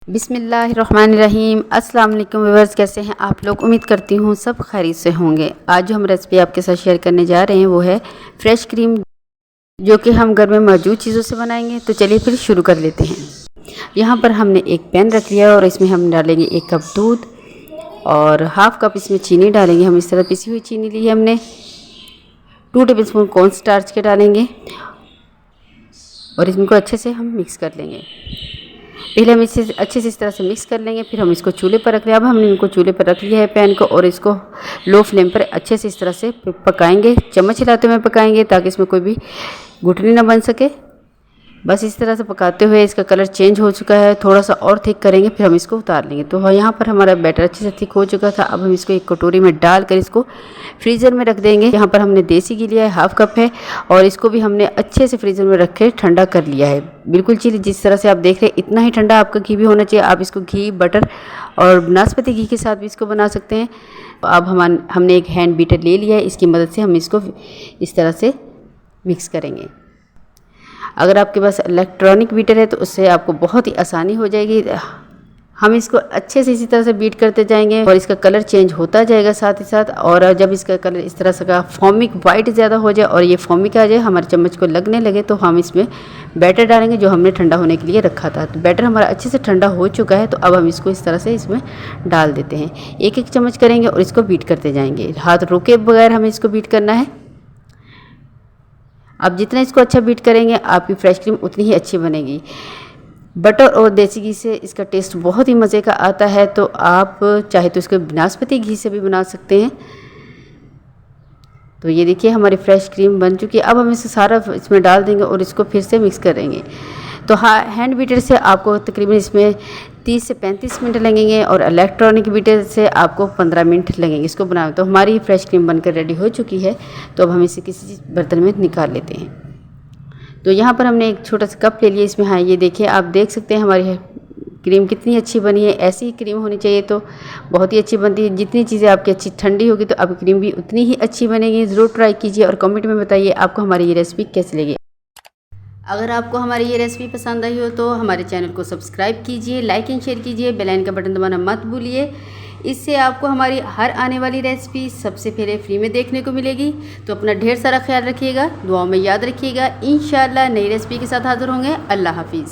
बिस्मिल्लाहिर्रहमानिर्रहीम। अस्सलाम वालेकुम व्यूअर्स, कैसे हैं आप लोग? उम्मीद करती हूँ सब खैरियत से होंगे। आज जो हम रेसिपी आपके साथ शेयर करने जा रहे हैं वो है फ्रेश क्रीम, जो कि हम घर में मौजूद चीज़ों से बनाएंगे। तो चलिए फिर शुरू कर लेते हैं। यहाँ पर हमने एक पैन रख लिया और इसमें हम डालेंगे 1 कप दूध और हाफ़ कप इसमें चीनी डालेंगे। हम इस तरह पिसी हुई चीनी ली है हमने। 2 टेबल स्पून कॉर्न स्टार्च के डालेंगे और इनको अच्छे से हम मिक्स कर लेंगे। पहले हम इसे अच्छे से इस तरह से मिक्स कर लेंगे, फिर हम इसको चूल्हे पर रख लें। अब हमने इनको चूल्हे पर रख लिया है पैन को, और इसको लो फ्लेम पर अच्छे से इस तरह से पकाएंगे। चम्मच हिलाते हुए पकाएंगे ताकि इसमें कोई भी गुठली ना बन सके। बस इस तरह से पकाते हुए इसका कलर चेंज हो चुका है, थोड़ा सा और थिक करेंगे, फिर हम इसको उतार लेंगे। तो यहाँ पर हमारा बैटर अच्छे से थिक हो चुका था। अब हम इसको एक कटोरी में डालकर इसको फ्रीज़र में रख देंगे। यहाँ पर हमने देसी घी लिया है, हाफ़ कप है, और इसको भी हमने अच्छे से फ्रीज़र में रख के ठंडा कर लिया है। बिल्कुल चिली जिस तरह से आप देख रहे हैं इतना ही ठंडा आपका घी भी होना चाहिए। आप इसको घी, बटर और नाशपाती घी के साथ भी इसको बना सकते हैं। अब हमने एक हैंड बीटर ले लिया है, इसकी मदद से हम इसको इस तरह से मिक्स करेंगे। अगर आपके पास इलेक्ट्रॉनिक बीटर है तो उससे आपको बहुत ही आसानी हो जाएगी। हम इसको अच्छे से इसी तरह से बीट करते जाएंगे और इसका कलर चेंज होता जाएगा साथ ही साथ। और जब इसका कलर इस तरह से का फॉर्मिक वाइट ज़्यादा हो जाए और ये फॉर्मिक आ जाए, हमारे चम्मच को लगने लगे, तो हम इसमें बैटर डालेंगे जो हमने ठंडा होने के लिए रखा था। तो बैटर हमारा अच्छे से ठंडा हो चुका है। तो अब हम इसको इस तरह से इसमें डाल देते हैं। 1-1 चम्मच करेंगे और इसको बीट करते जाएंगे। हाथ रोके बगैर हमें इसको बीट करना है। आप जितना इसको अच्छा बीट करेंगे आपकी फ्रेश क्रीम उतनी ही अच्छी बनेगी। बटर और देसी घी से इसका टेस्ट बहुत ही मज़े का आता है। तो आप चाहे तो इसको नाशपाती घी से भी बना सकते हैं। तो ये देखिए हमारी फ्रेश क्रीम बन चुकी है। अब हम इसे सारा इसमें डाल देंगे और इसको फिर से मिक्स करेंगे। तो हाँ, हैंड बीटर से आपको तकरीबन इसमें 30 से 35 मिनट लगेंगे और इलेक्ट्रॉनिक बीटर से आपको 15 मिनट लगेंगे इसको बनाने। तो हमारी फ्रेश क्रीम बनकर रेडी हो चुकी है। तो अब हम इसे किसी बर्तन में निकाल लेते हैं। तो यहाँ पर हमने एक छोटा सा कप ले लिया। इसमें हाँ ये देखिए, आप देख सकते हैं हमारी क्रीम कितनी अच्छी बनी है। ऐसी ही क्रीम होनी चाहिए तो बहुत ही अच्छी बनती है। जितनी चीज़ें आपकी अच्छी ठंडी होगी तो आपकी क्रीम भी उतनी ही अच्छी बनेगी। ज़रूर ट्राई कीजिए और कमेंट में बताइए आपको हमारी ये रेसिपी कैसी लगी। अगर आपको हमारी ये रेसिपी पसंद आई हो तो हमारे चैनल को सब्सक्राइब कीजिए, लाइक एंड शेयर कीजिए, बेल आइकन का बटन दबाना मत भूलिए। इससे आपको हमारी हर आने वाली रेसिपी सबसे पहले फ्री में देखने को मिलेगी। तो अपना ढेर सारा ख्याल रखिएगा, दुआओं में याद रखिएगा। इंशाअल्लाह नई रेसिपी के साथ हाज़िर होंगे। अल्लाह हाफिज़।